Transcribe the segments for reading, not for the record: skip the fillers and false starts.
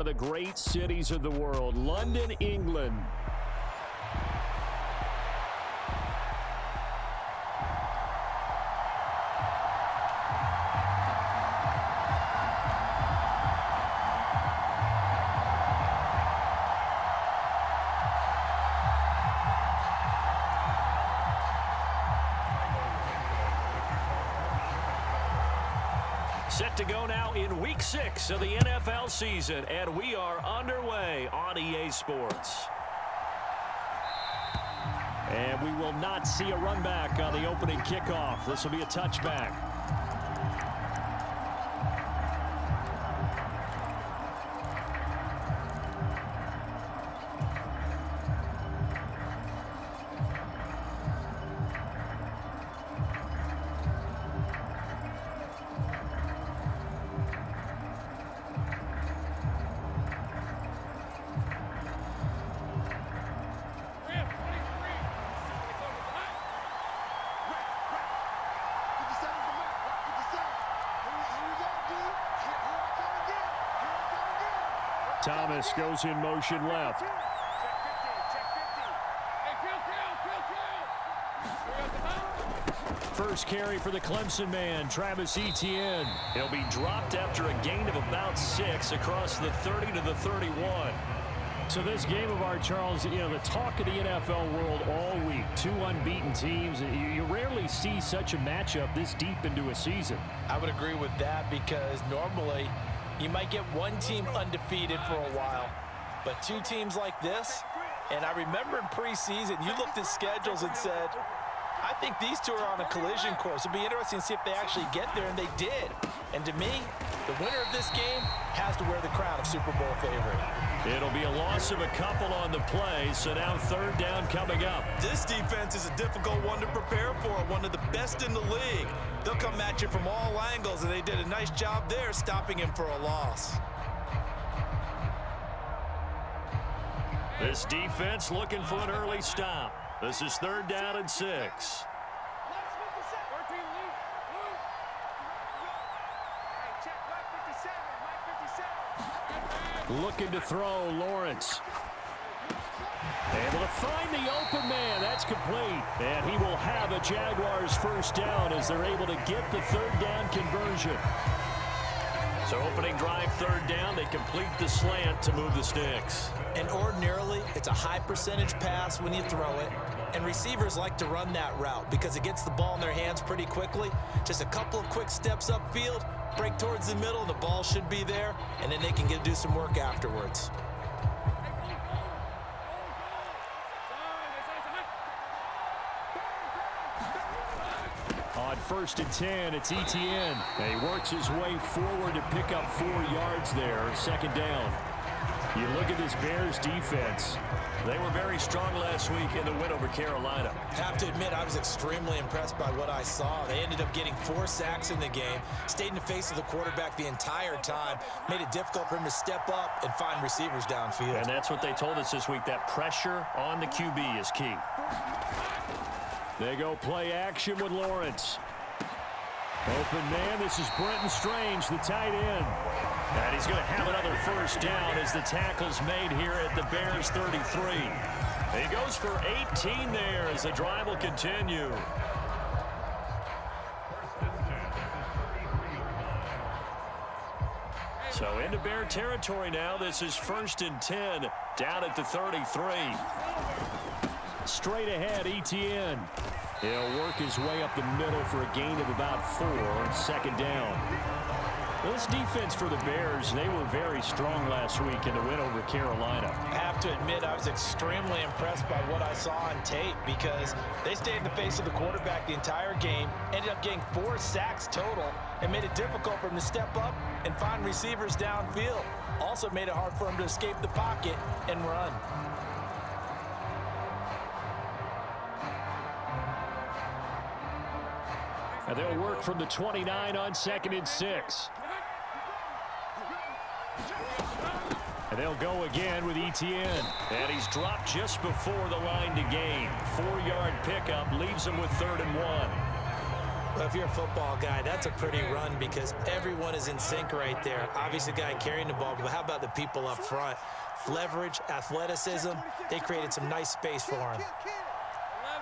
one of the great cities of the world, London, England. Set to go now in Week 6 of the NFL season, and we are underway on EA Sports. And we will not see a run back on the opening kickoff. This will be a touchback. Thomas goes in motion left. First carry for the Clemson man, Travis Etienne. He'll be dropped after a gain of about 6 across the 30 to the 31. So this game of art, Charles, you know, the talk of the NFL world all week. 2 unbeaten teams. You rarely see such a matchup this deep into a season. I would agree with that because normally you might get one team undefeated for a while, but 2 teams like this, and I remember in preseason, you looked at schedules and said, I think these 2 are on a collision course. It'll be interesting to see if they actually get there, and they did. And to me, the winner of this game has to wear the crown of Super Bowl favorite. It'll be a loss of a couple on the play, so now 3rd down coming up. This defense is a difficult one to prepare for, one of the best in the league. They'll come at you from all angles, and they did a nice job there stopping him for a loss. This defense looking for an early stop. This is 3rd down and 6. Looking to throw, Lawrence. Able to find the open man. That's complete. And he will have a Jaguars first down as they're able to get the 3rd down conversion. So opening drive 3rd down, they complete the slant to move the sticks. And ordinarily, it's a high percentage pass when you throw it. And receivers like to run that route because it gets the ball in their hands pretty quickly. Just a couple of quick steps upfield, break towards the middle, the ball should be there, and then they can do some work afterwards. On 1st and 10, it's Etienne. And he works his way forward to pick up 4 yards there, 2nd down. You look at this Bears defense. They were very strong last week in the win over Carolina. Have to admit, I was extremely impressed by what I saw. They ended up getting 4 sacks in the game, stayed in the face of the quarterback the entire time, made it difficult for him to step up and find receivers downfield. And that's what they told us this week, that pressure on the QB is key. They go play action with Lawrence. Open man, this is Brenton Strange, the tight end. And he's going to have another first down as the tackle's made here at the Bears 33. He goes for 18 there as the drive will continue. So into Bear territory now. This is 1st and 10 down at the 33. Straight ahead, Etienne. He'll work his way up the middle for a gain of about 4, 2nd down. This defense for the Bears, they were very strong last week in the win over Carolina. I have to admit, I was extremely impressed by what I saw on tape because they stayed in the face of the quarterback the entire game, ended up getting 4 sacks total, and made it difficult for him to step up and find receivers downfield. Also made it hard for him to escape the pocket and run. And they'll work from the 29 on 2nd and 6. And they'll go again with Etienne. And he's dropped just before the line to gain. 4-yard pickup leaves him with 3rd and 1. Well, if you're a football guy, that's a pretty run because everyone is in sync right there. Obviously, the guy carrying the ball, but how about the people up front? Leverage, athleticism, they created some nice space for him.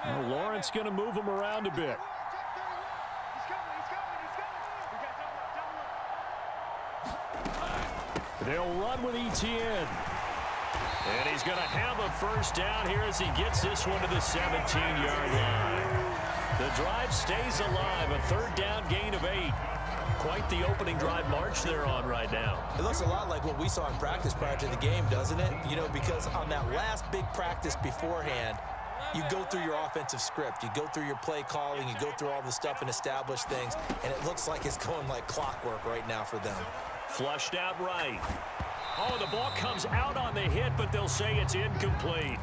Well, Lawrence going to move him around a bit. They'll run with Etienne. And he's going to have a first down here as he gets this one to the 17-yard line. The drive stays alive, a third down gain of 8. Quite the opening drive march they're on right now. It looks a lot like what we saw in practice prior to the game, doesn't it? You know, because on that last big practice beforehand, you go through your offensive script. You go through your play calling. You go through all the stuff and establish things. And it looks like it's going like clockwork right now for them. Flushed out right. Oh, the ball comes out on the hit, but they'll say it's incomplete.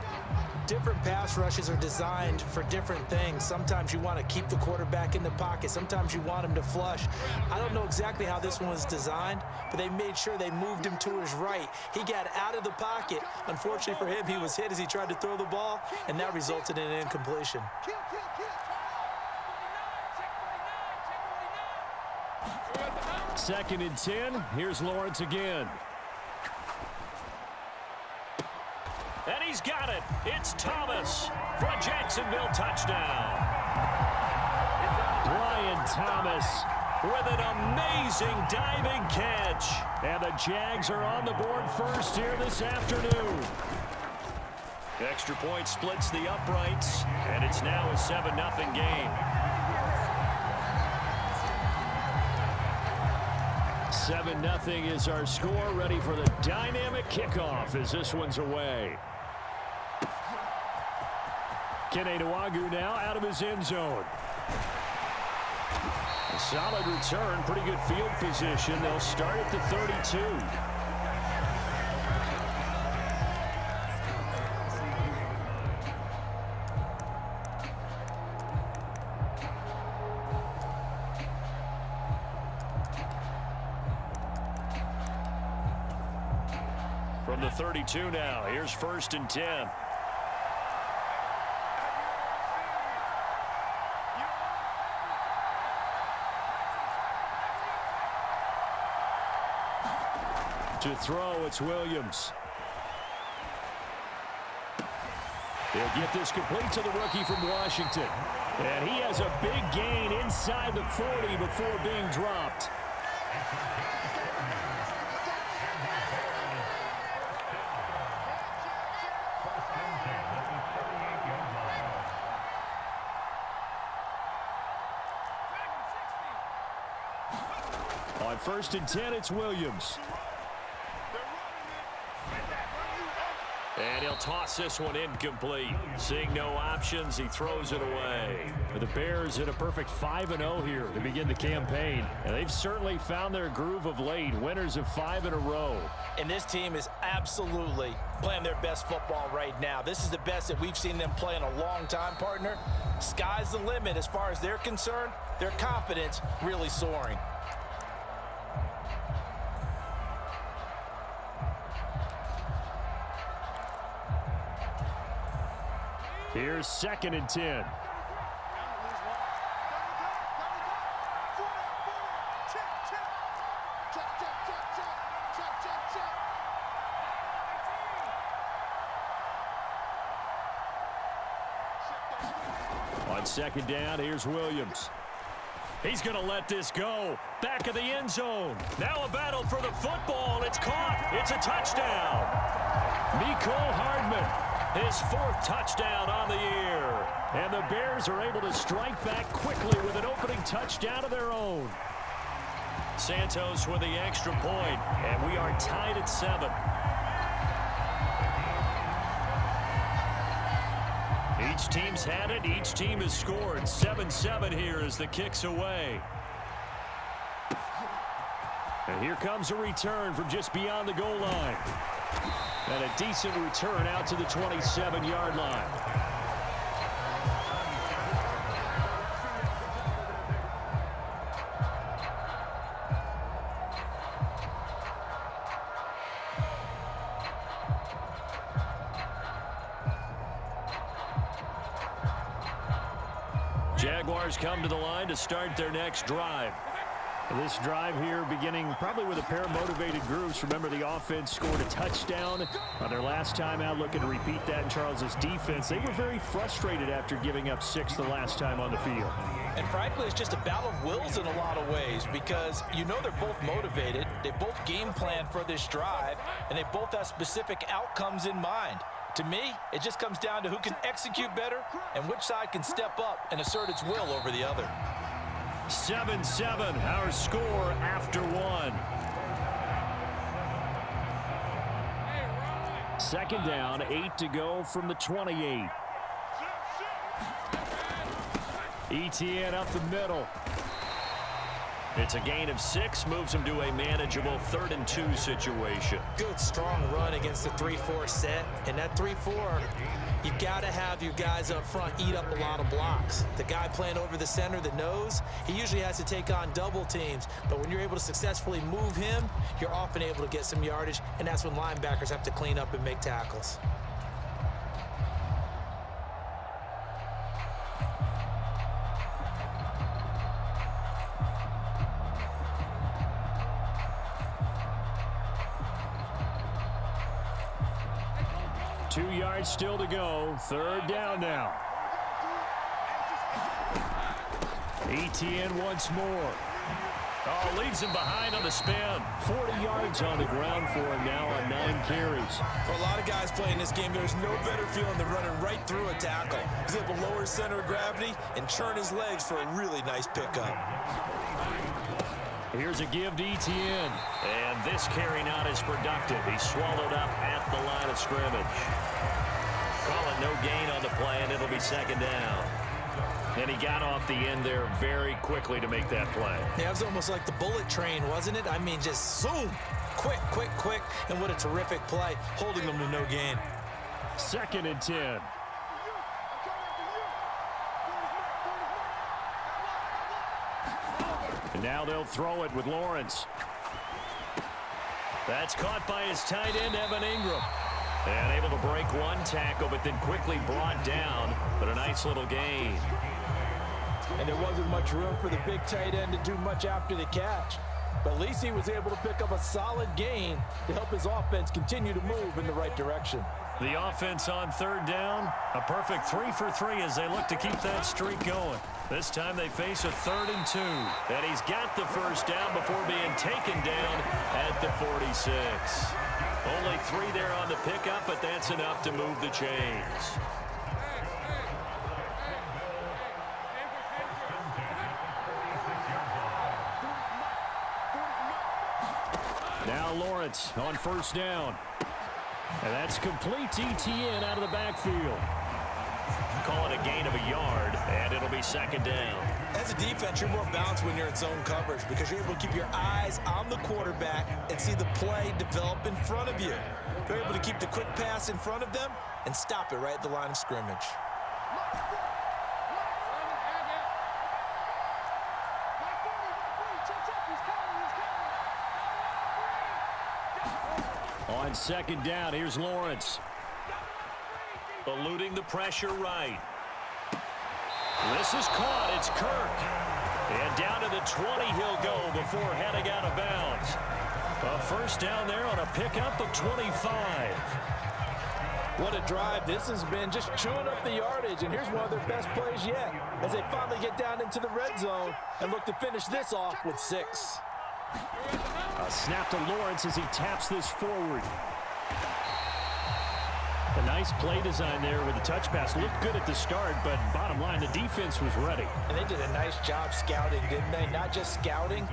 Different pass rushes are designed for different things. Sometimes you want to keep the quarterback in the pocket. Sometimes you want him to flush. I don't know exactly how this one was designed, but they made sure they moved him to his right. He got out of the pocket. Unfortunately for him, he was hit as he tried to throw the ball, and that resulted in an incompletion. Second and 10. Here's Lawrence again. And he's got it. It's Thomas for a Jacksonville touchdown. Brian Thomas with an amazing diving catch. And the Jags are on the board first here this afternoon. Extra point splits the uprights, and it's now a 7-0 game. 7-0 is our score. Ready for the dynamic kickoff as this one's away. Keneduagu now out of his end zone. A solid return, pretty good field position. They'll start at the 32. From the 32 now, here's 1st and 10. To throw, it's Williams. He'll get this complete to the rookie from Washington. And he has a big gain inside the 40 before being dropped. On 1st and 10, it's Williams. And he'll toss this one incomplete. Seeing no options, he throws it away. The Bears in a perfect 5-0 here to begin the campaign. And they've certainly found their groove of late. Winners of 5 in a row. And this team is absolutely playing their best football right now. This is the best that we've seen them play in a long time, partner. Sky's the limit as far as they're concerned. Their confidence really soaring. Here's 2nd and 10. On 2nd down, here's Williams. He's going to let this go. Back of the end zone. Now a battle for the football. It's caught. It's a touchdown. Mecole Hardman. His 4th touchdown on the year. And the Bears are able to strike back quickly with an opening touchdown of their own. Santos with the extra point, and we are tied at 7. Each team's had it. Each team has scored. 7-7 here as the kick's away. And here comes a return from just beyond the goal line. And a decent return out to the 27-yard line. Jaguars come to the line to start their next drive. This drive here beginning probably with a pair of motivated groups. Remember, the offense scored a touchdown on their last time out, looking to repeat that in Charles' defense. They were very frustrated after giving up 6 the last time on the field. And frankly, it's just a battle of wills in a lot of ways because you know they're both motivated. They both game plan for this drive, and they both have specific outcomes in mind. To me, it just comes down to who can execute better and which side can step up and assert its will over the other. 7-7, our score after 1. Second down, 8 to go from the 28. ETN up the middle. It's a gain of 6, moves him to a manageable 3rd and 2 situation. Good, strong run against the 3-4 set. And that 3-4, you've got to have your guys up front eat up a lot of blocks. The guy playing over the center, the nose, he usually has to take on double teams. But when you're able to successfully move him, you're often able to get some yardage, and that's when linebackers have to clean up and make tackles. Two yards still to go. 3rd down now. ETN once more. Oh, leaves him behind on the spin. 40 yards on the ground for him now on 9 carries. For a lot of guys playing this game, there's no better feeling than running right through a tackle. He's able to lower his center of gravity and churn his legs for a really nice pickup. Here's a give to ETN. And this carry not as productive. He's swallowed up at the line of scrimmage. Calling no gain on the play, and it'll be 2nd down. And he got off the end there very quickly to make that play. Yeah, it was almost like the bullet train, wasn't it? I mean, just zoom. Quick, quick, quick. And what a terrific play, holding them to no gain. 2nd and 10. And now they'll throw it with Lawrence. That's caught by his tight end, Evan Ingram. And able to break one tackle, but then quickly brought down. But a nice little gain. And there wasn't much room for the big tight end to do much after the catch. But at least he was able to pick up a solid gain to help his offense continue to move in the right direction. The offense on 3rd down, a perfect 3 for 3 as they look to keep that streak going. This time they face a 3rd and 2. And he's got the 1st down before being taken down at the 46. Only 3 there on the pickup, but that's enough to move the chains. Now Lawrence on 1st down. And that's complete to ETN out of the backfield. Call it a gain of a yard, and it'll be 2nd down. As a defense, you're more balanced when you're in zone coverage because you're able to keep your eyes on the quarterback and see the play develop in front of you. You're able to keep the quick pass in front of them and stop it right at the line of scrimmage. On 2nd down, here's Lawrence. Eluding the pressure right. This is caught. It's Kirk. And down to the 20 he'll go before heading out of bounds. A 1st down there on a pickup of 25. What a drive. This has been just chewing up the yardage, and here's one of their best plays yet as they finally get down into the red zone and look to finish this off with 6. A snap to Lawrence as he taps this forward. A nice play design there with the touch pass. Looked good at the start, but bottom line, the defense was ready. And they did a nice job scouting, didn't they? Not just scouting,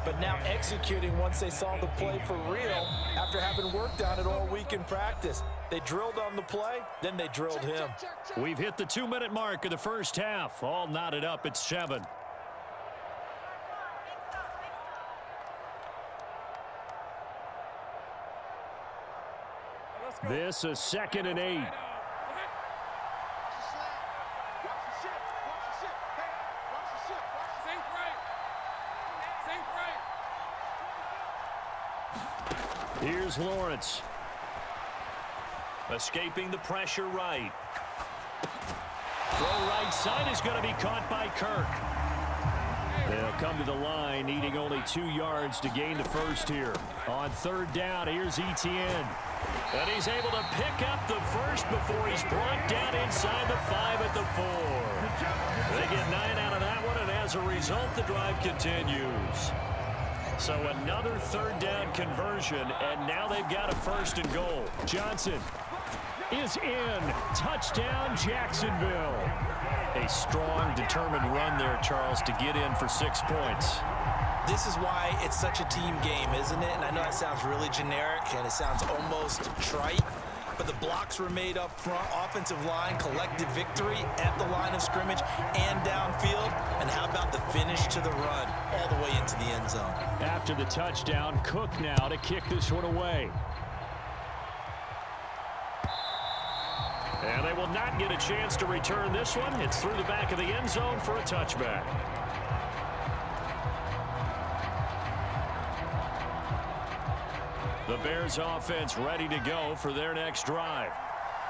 but now executing once they saw the play for real after having worked on it all week in practice. They drilled on the play, then they drilled him. We've hit the 2-minute mark of the 1st half. All knotted up at 7. This is 2nd and 8. Here's Lawrence. Escaping the pressure right. Throw right side is going to be caught by Kirk. They'll come to the line, needing only 2 yards to gain the first here. On third down, here's Etienne. And he's able to pick up the first before he's brought down inside the 5 at the 4. They get 9 out of that one, and as a result, the drive continues. So another third down conversion, and now they've got a 1st and goal. Johnson is in. Touchdown, Jacksonville. A strong, determined run there, Charles, to get in for 6 points. This is why it's such a team game, isn't it? And I know that sounds really generic, and it sounds almost trite, but the blocks were made up front, offensive line, collective victory at the line of scrimmage and downfield. And how about the finish to the run all the way into the end zone? After the touchdown, Cook now to kick this one away. And they will not get a chance to return this one. It's through the back of the end zone for a touchback. The Bears offense ready to go for their next drive.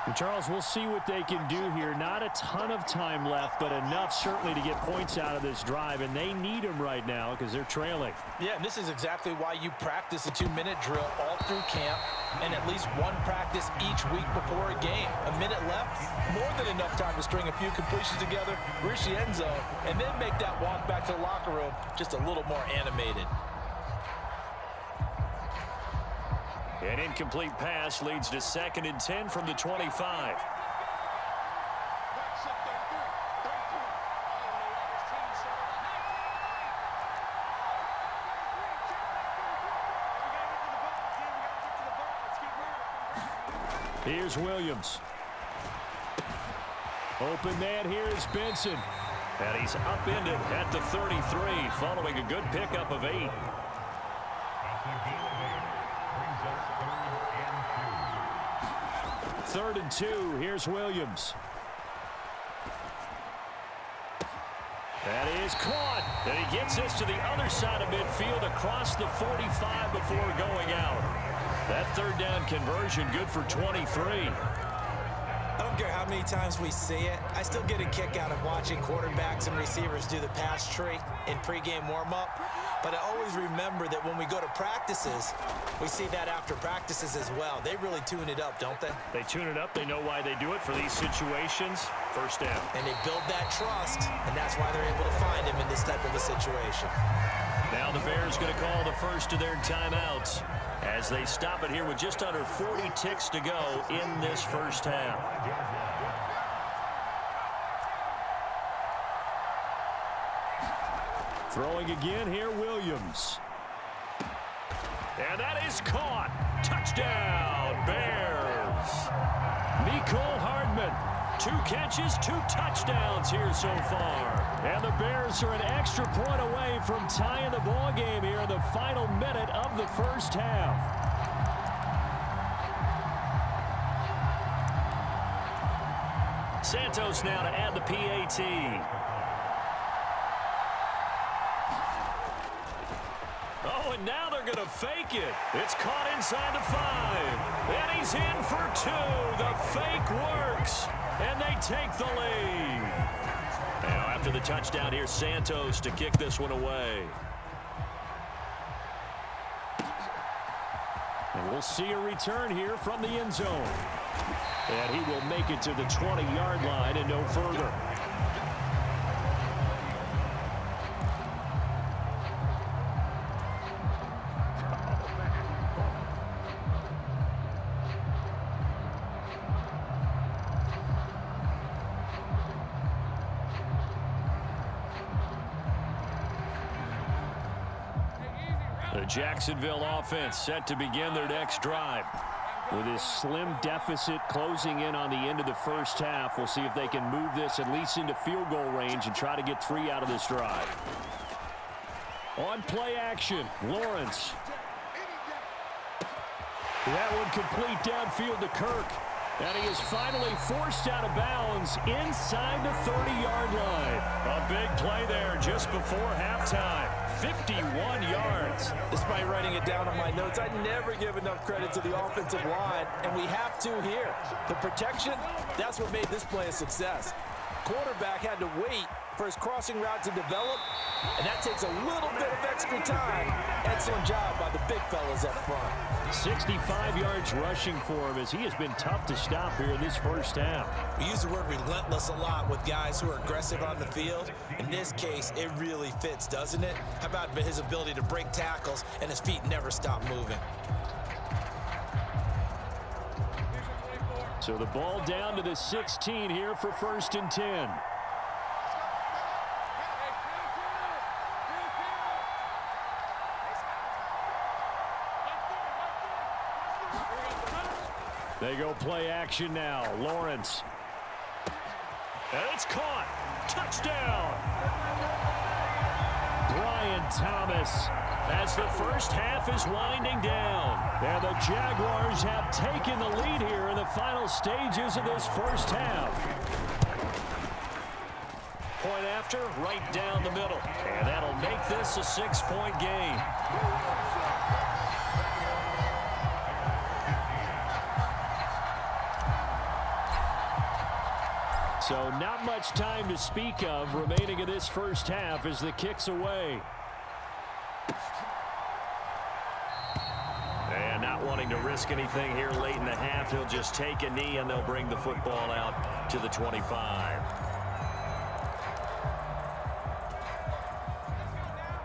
And Charles, we'll see what they can do here. Not a ton of time left, but enough certainly to get points out of this drive, and they need them right now because they're trailing. Yeah, and this is exactly why you practice a 2-minute drill all through camp and at least one practice each week before a game. A minute left, more than enough time to string a few completions together, reach the end zone, and then make that walk back to the locker room just a little more animated. An incomplete pass leads to 2nd and 10 from the 25. Here's Williams. Open man here is Benson. And he's upended at the 33 following a good pickup of 8. Third and 2. Here's Williams. That is caught. And he gets this to the other side of midfield across the 45 before going out. That third down conversion good for 23. I don't care how many times we see it. I still get a kick out of watching quarterbacks and receivers do the pass tree in pregame warm-up. But I always remember that when we go to practices, we see that after practices as well. They really tune it up, don't they? They tune it up. They know why they do it for these situations. First down. And they build that trust, and that's why they're able to find him in this type of a situation. Now the Bears going to call the first of their timeouts as they stop it here with just under 40 ticks to go in this first half. Throwing again here, Williams. And that is caught. Touchdown, Bears. Mecole Hardman. 2 catches, 2 touchdowns here so far. And the Bears are an extra point away from tying the ball game here in the final minute of the first half. Santos now to add the PAT. Oh, and now they're going to fake it. It's caught inside the 5. And he's in for 2. The fake works. And they take the lead. Now after the touchdown here, Santos to kick this one away. And we'll see a return here from the end zone. And he will make it to the 20-yard line and no further. The Jacksonville offense set to begin their next drive. With his slim deficit closing in on the end of the first half, we'll see if they can move this at least into field goal range and try to get 3 out of this drive. On play action, Lawrence. That one complete downfield to Kirk. And he is finally forced out of bounds inside the 30-yard line. A big play there just before halftime. 51 yards. Despite writing it down on my notes, I never give enough credit to the offensive line, and we have to here. The protection, that's what made this play a success. quarterback had to wait for his crossing route to develop, and that takes a little bit of extra time. Excellent job by the big fellas up front. 65 yards rushing for him as he has been tough to stop here in this first half. We use the word relentless a lot with guys who are aggressive on the field. In this case, it really fits, doesn't it? How about his ability to break tackles and his feet never stop moving? So the ball down to the 16 here for 1st and 10. They go play action now. Lawrence. And it's caught. Touchdown. Brian Thomas as the first half is winding down. And the Jaguars have taken the lead here in the final stages of this first half. Point after, right down the middle. And that'll make this a 6-point game. So not much time to speak of remaining in this first half as the kick's away. And not wanting to risk anything here late in the half, he'll just take a knee and they'll bring the football out to the 25.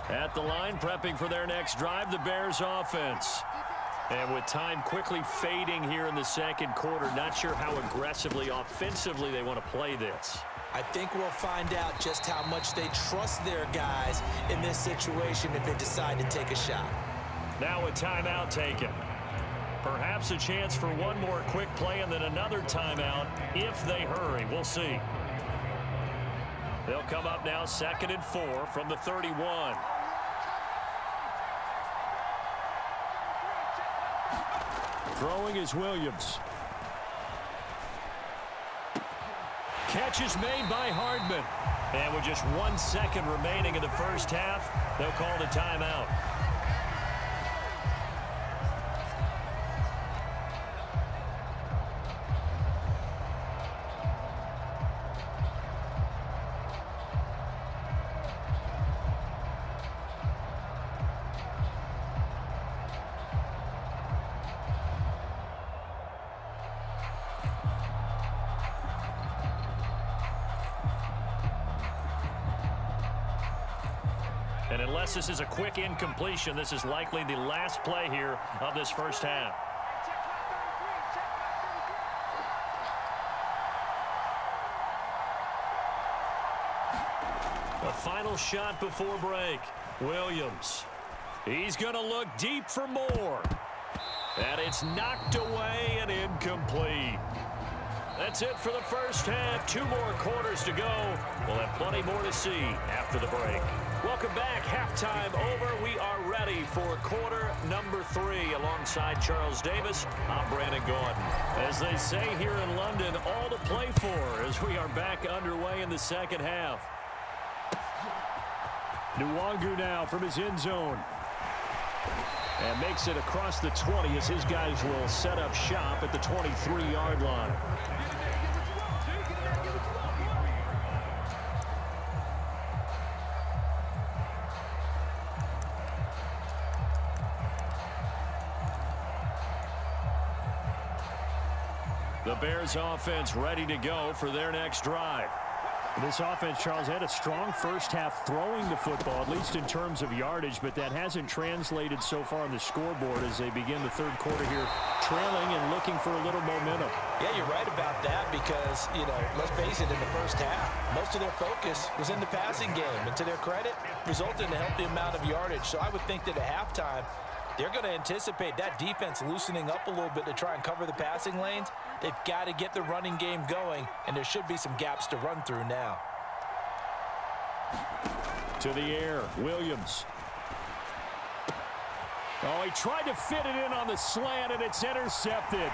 At the line, prepping for their next drive, the Bears offense. And with time quickly fading here in the second quarter, not sure how aggressively, offensively they want to play this. I think we'll find out just how much they trust their guys in this situation if they decide to take a shot. Now a timeout taken. Perhaps a chance for one more quick play and then another timeout if they hurry. We'll see. They'll come up now 2nd and 4 from the 31. Throwing is Williams. Catch is made by Hardman. And with just 1 second remaining in the first half, they'll call the timeout. And unless this is a quick incompletion, this is likely the last play here of this first half. A final shot before break. Williams. He's going to look deep for more. And it's knocked away and incomplete. That's it for the first half. 2 more quarters to go. We'll have plenty more to see after the break. Welcome back. Halftime over. We are ready for quarter number 3 alongside Charles Davis. I'm Brandon Gordon. As they say here in London, all to play for as we are back underway in the second half. Nwangu now from his end zone. And makes it across the 20 as his guys will set up shop at the 23-yard line. The Bears offense ready to go for their next drive. This offense, Charles, had a strong first half throwing the football, at least in terms of yardage, but that hasn't translated so far on the scoreboard as they begin the third quarter here, trailing and looking for a little momentum. Yeah, you're right about that because, let's face it, in the first half, most of their focus was in the passing game. And to their credit, resulted in a healthy amount of yardage. So I would think that at halftime, they're going to anticipate that defense loosening up a little bit to try and cover the passing lanes. They've got to get the running game going, and there should be some gaps to run through now. To the air, Williams. Oh, he tried to fit it in on the slant, and it's intercepted.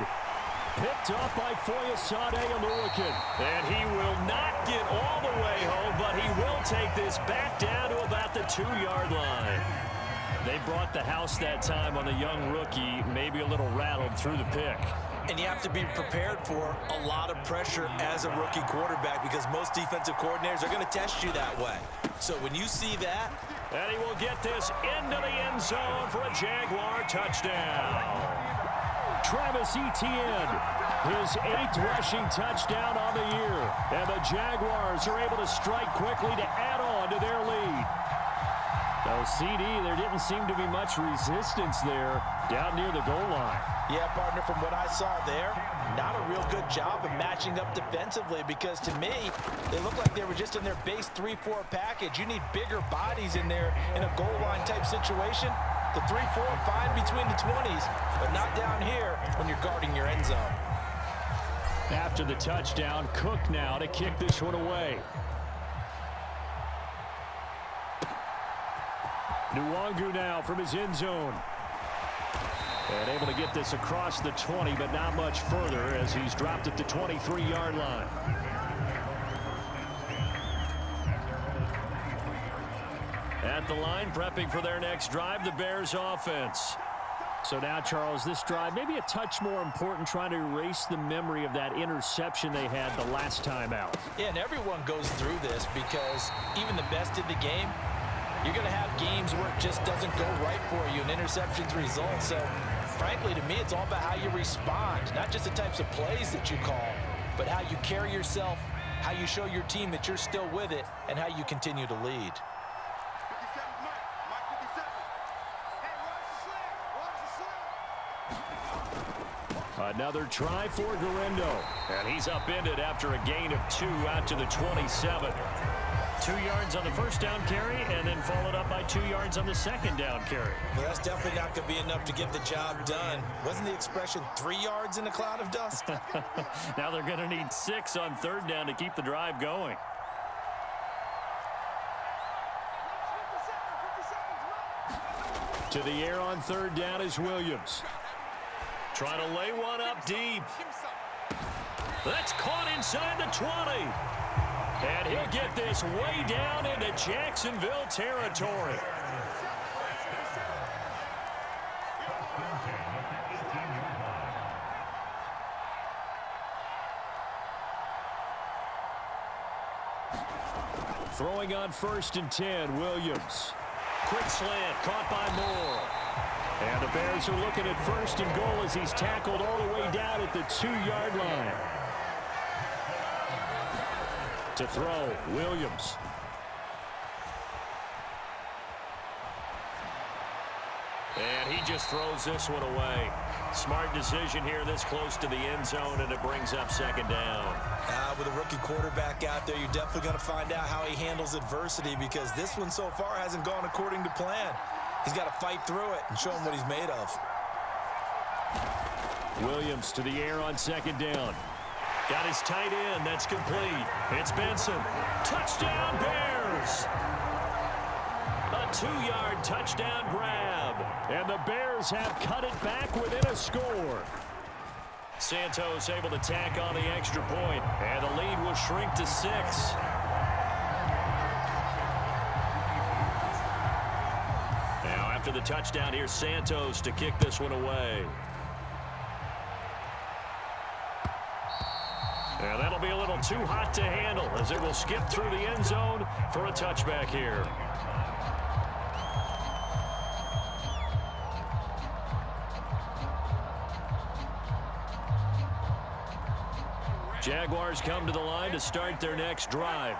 Picked up by Foyesade Oluwakin. And he will not get all the way home, but he will take this back down to about the 2-yard line. They brought the house that time on the young rookie, maybe a little rattled through the pick. And you have to be prepared for a lot of pressure as a rookie quarterback because most defensive coordinators are going to test you that way. So when you see that. And he will get this into the end zone for a Jaguar touchdown. Travis Etienne, his 8th rushing touchdown on the year. And the Jaguars are able to strike quickly to add on to their lead. Though CD, there didn't seem to be much resistance there down near the goal line. Yeah, partner, from what I saw there, not a real good job of matching up defensively because to me, they looked like they were just in their base 3-4 package. You need bigger bodies in there in a goal line type situation. The 3-4 fine between the 20s, but not down here when you're guarding your end zone. After the touchdown, Cook now to kick this one away. Nwangu now from his end zone. And able to get this across the 20, but not much further as he's dropped at the 23-yard line. At the line, prepping for their next drive, the Bears offense. So now, Charles, this drive maybe a touch more important, trying to erase the memory of that interception they had the last time out. Yeah, and everyone goes through this because even the best in the game, you're going to have games where it just doesn't go right for you, and interceptions result. So, frankly, to me, it's all about how you respond, not just the types of plays that you call, but how you carry yourself, how you show your team that you're still with it, and how you continue to lead. Another try for Guerrero. And he's upended after a gain of 2 out to the 27. 2 yards on the first down carry, and then followed up by 2 yards on the second down carry. Well, that's definitely not going to be enough to get the job done. Wasn't the expression 3 yards in a cloud of dust? Now they're going to need 6 on third down to keep the drive going. To the air on third down is Williams. Trying to lay one up deep. That's caught inside the 20. And he'll get this way down into Jacksonville territory. Throwing on 1st and 10, Williams. Quick slant, caught by Moore. And the Bears are looking at 1st and goal as he's tackled all the way down at the 2-yard line. To throw, Williams. And he just throws this one away. Smart decision here this close to the end zone, and it brings up 2nd down. With a rookie quarterback out there, you're definitely going to find out how he handles adversity because this one so far hasn't gone according to plan. He's got to fight through it and show him what he's made of. Williams to the air on 2nd down. Got his tight end. That's complete. It's Benson. Touchdown, Bears! A 2-yard touchdown grab. And the Bears have cut it back within a score. Santos able to tack on the extra point, and the lead will shrink to 6. Now, after the touchdown, here's Santos to kick this one away. And that'll be a little too hot to handle as it will skip through the end zone for a touchback here. Jaguars come to the line to start their next drive.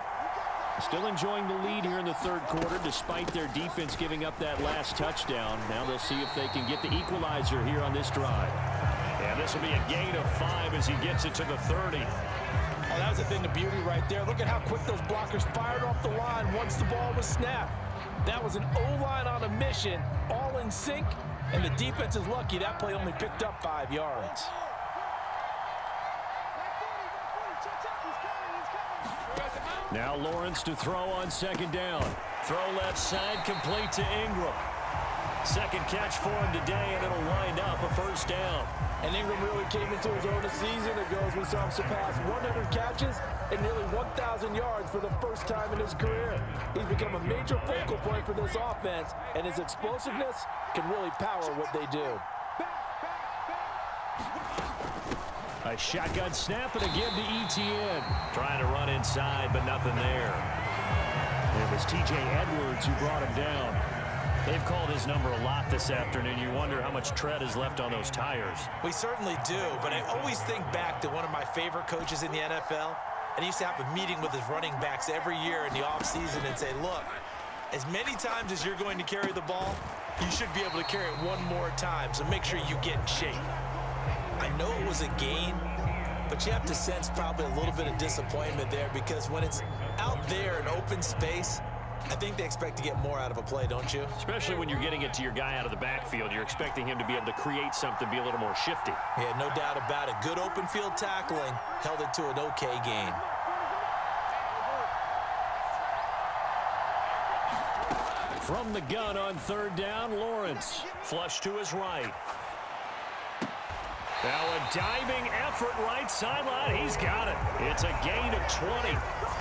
Still enjoying the lead here in the 3rd quarter despite their defense giving up that last touchdown. Now they'll see if they can get the equalizer here on this drive. And this will be a gain of 5 as he gets it to the 30. Oh, that was a thing of beauty right there. Look at how quick those blockers fired off the line once the ball was snapped. That was an O-line on a mission, all in sync, and the defense is lucky that play only picked up 5 yards. Now Lawrence to throw on 2nd down. Throw left side, complete to Ingram. 2nd catch for him today, and it'll wind up a 1st down. And Ingram really came into his own a season ago as we saw him surpass 100 catches and nearly 1,000 yards for the first time in his career. He's become a major focal point for this offense, and his explosiveness can really power what they do. A shotgun snap and again to ETN. Trying to run inside, but nothing there. It was T.J. Edwards who brought him down. They've called his number a lot this afternoon. You wonder how much tread is left on those tires. We certainly do, but I always think back to one of my favorite coaches in the NFL. And he used to have a meeting with his running backs every year in the offseason and say, look, as many times as you're going to carry the ball, you should be able to carry it one more time, so make sure you get in shape. I know it was a gain, but you have to sense probably a little bit of disappointment there because when it's out there in open space, I think they expect to get more out of a play, don't you? Especially when you're getting it to your guy out of the backfield. You're expecting him to be able to create something, be a little more shifty. Yeah, no doubt about it. Good open field tackling held it to an okay gain. From the gun on third down, Lawrence. Flush to his right. Now a diving effort right sideline. He's got it. It's a gain of 20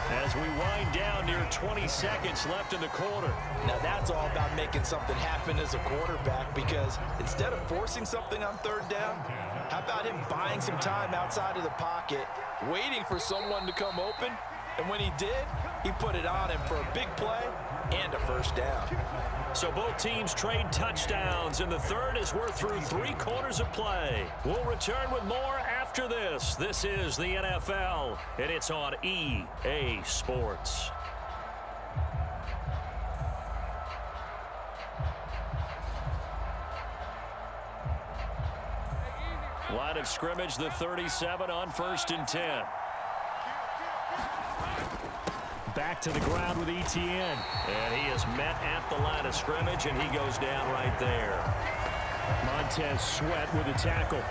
as we wind down near 20 seconds left in the quarter. Now that's all about making something happen as a quarterback because instead of forcing something on third down, how about him buying some time outside of the pocket, waiting for someone to come open, and when he did, he put it on him for a big play and a first down. So both teams trade touchdowns in the third as we're through 3 quarters of play. We'll return with more after this. This is the NFL, and it's on EA Sports. Line of scrimmage, the 37 on 1st and 10. Back to the ground with ETN. And he is met at the line of scrimmage, and he goes down right there. Montez Sweat with a tackle.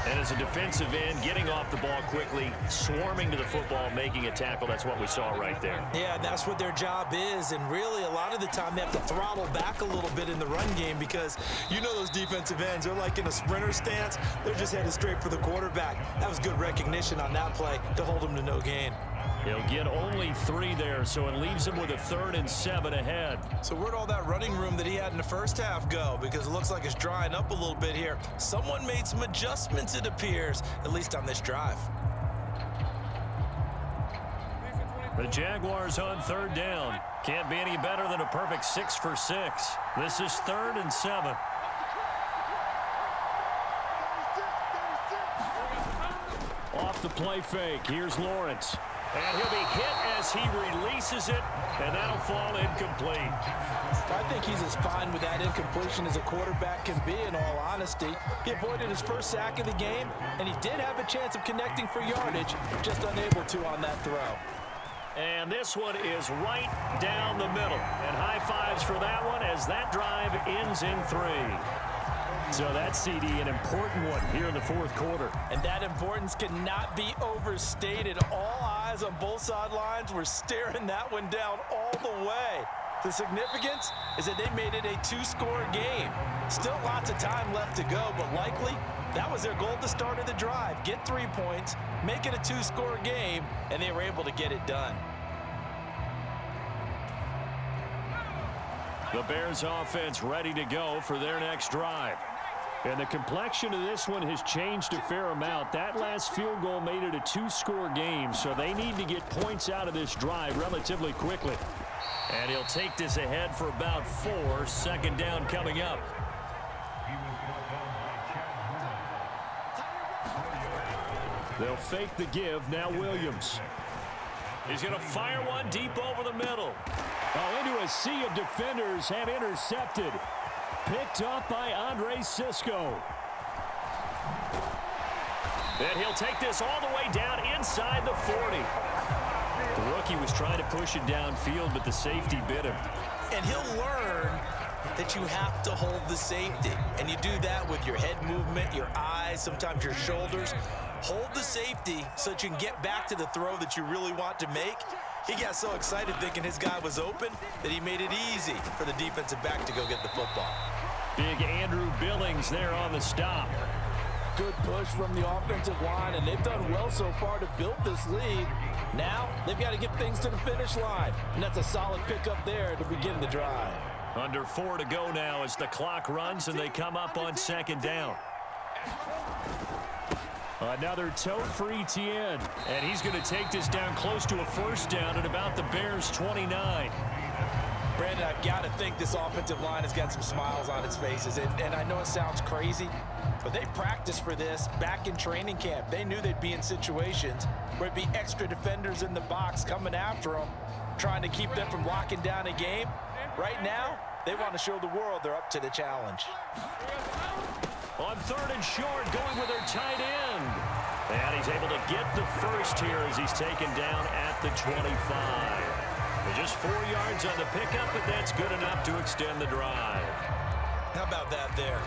And as a defensive end, getting off the ball quickly, swarming to the football, making a tackle. That's what we saw right there. Yeah, that's what their job is. And really, a lot of the time, they have to throttle back a little bit in the run game because you know those defensive ends, they're like in a sprinter stance. They're just headed straight for the quarterback. That was good recognition on that play to hold him to no gain. He'll get only 3 there, so it leaves him with a 3rd and 7 ahead. So where'd all that running room that he had in the first half go? Because it looks like it's drying up a little bit here. Someone made some adjustments, it appears, at least on this drive. The Jaguars on 3rd down. Can't be any better than a perfect 6 for 6. This is 3rd and 7. Off the play fake. Here's Lawrence. And he'll be hit as he releases it, and that'll fall incomplete. I think he's as fine with that incompletion as a quarterback can be, in all honesty. He avoided his first sack of the game, and he did have a chance of connecting for yardage, just unable to on that throw. And this one is right down the middle. And high fives for that one as that drive ends in 3. So that CD, an important one here in the 4th quarter. And that importance cannot be overstated. All eyes on both sidelines were staring that one down all the way. The significance is that they made it a 2-score game. Still lots of time left to go, but likely that was their goal at the start of the drive. Get 3 points, make it a 2-score game, and they were able to get it done. The Bears offense ready to go for their next drive. And the complexion of this one has changed a fair amount. That last field goal made it a 2-score game, so they need to get points out of this drive relatively quickly. And he'll take this ahead for about 4. 2nd down coming up. They'll fake the give. Now Williams. He's going to fire one deep over the middle. Oh, into a sea of defenders, have intercepted. Picked up by Andre Cisco. And he'll take this all the way down inside the 40. The rookie was trying to push it downfield, but the safety bit him. And he'll learn that you have to hold the safety. And you do that with your head movement, your eyes, sometimes your shoulders. Hold the safety so that you can get back to the throw that you really want to make. He got so excited thinking his guy was open that he made it easy for the defensive back to go get the football. Big Andrew Billings there on the stop. Good push from the offensive line, and they've done well so far to build this lead. Now they've got to get things to the finish line, and that's a solid pickup there to begin the drive. Under 4 to go now as the clock runs and they come up on 2nd down. Another tote for Etienne. And he's going to take this down close to a first down at about the Bears' 29. Brandon, I've got to think this offensive line has got some smiles on its faces. And I know it sounds crazy, but they practiced for this back in training camp. They knew they'd be in situations where it'd be extra defenders in the box coming after them, trying to keep them from locking down a game. Right now, they want to show the world they're up to the challenge. On 3rd and short, going with their tight end. And he's able to get the first here as he's taken down at the 25. Just 4 yards on the pickup, but that's good enough to extend the drive. How about that there?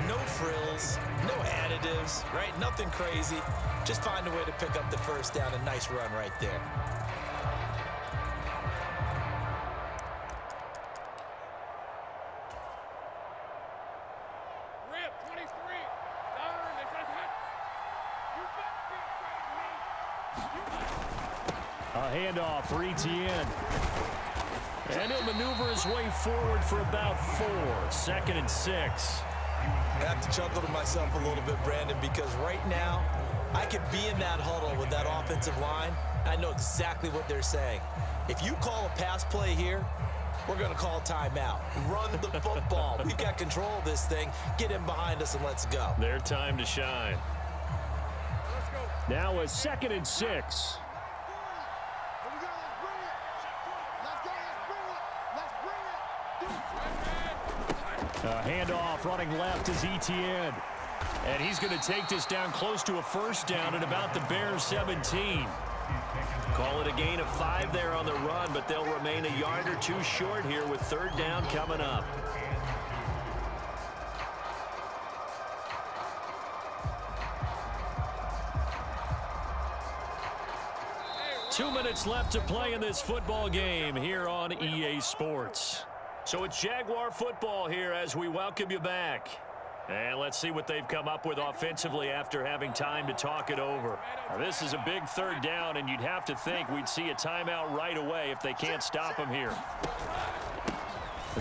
No frills, no additives, right? Nothing crazy. Just find a way to pick up the first down. A nice run right there. A handoff for Etienne. And he'll maneuver his way forward for about 4. 2nd and 6. I have to chuckle to myself a little bit, Brandon, because right now I could be in that huddle with that offensive line. I know exactly what they're saying. If you call a pass play here, we're going to call timeout. Run the football. We've got control of this thing. Get in behind us and let's go. Their time to shine. Now a 2nd and 6. A handoff running left is Etienne. And he's going to take this down close to a first down at about the Bears' 17. Call it a gain of 5 there on the run, but they'll remain a yard or 2 short here with 3rd down coming up. Two minutes left to play in this football game here on EA Sports. So it's Jaguar football here as we welcome you back. And let's see what they've come up with offensively after having time to talk it over. Now, this is a big 3rd down, and you'd have to think we'd see a timeout right away if they can't stop him here.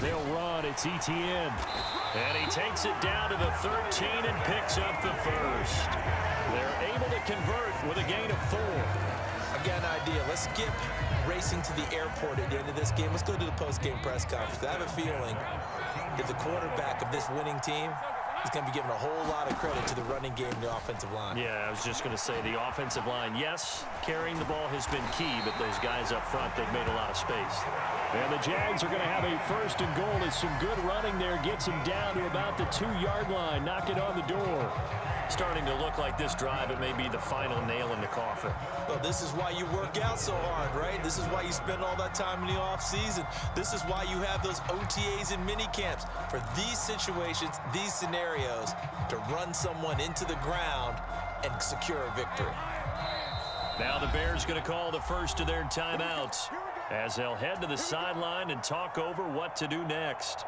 They'll run. It's Etienne. And he takes it down to the 13 and picks up the first. They're able to convert with a gain of 4. I've got an idea. Let's skip racing to the airport at the end of this game. Let's go to the post-game press conference. I have a feeling that the quarterback of this winning team is going to be given a whole lot of credit to the running game and the offensive line. Yeah, I was just going to say the offensive line, yes, carrying the ball has been key, but those guys up front, they've made a lot of space. And the Jags are going to have a 1st and goal. It's some good running there. Gets him down to about the 2-yard line. Knock it on the door. Starting to look like this drive, it may be the final nail in the coffin. Well, this is why you work out so hard, right? This is why you spend all that time in the offseason. This is why you have those OTAs and mini camps for these situations, these scenarios, to run someone into the ground and secure a victory. Now the Bears going to call the first of their timeouts as they'll head to the sideline and talk over what to do next.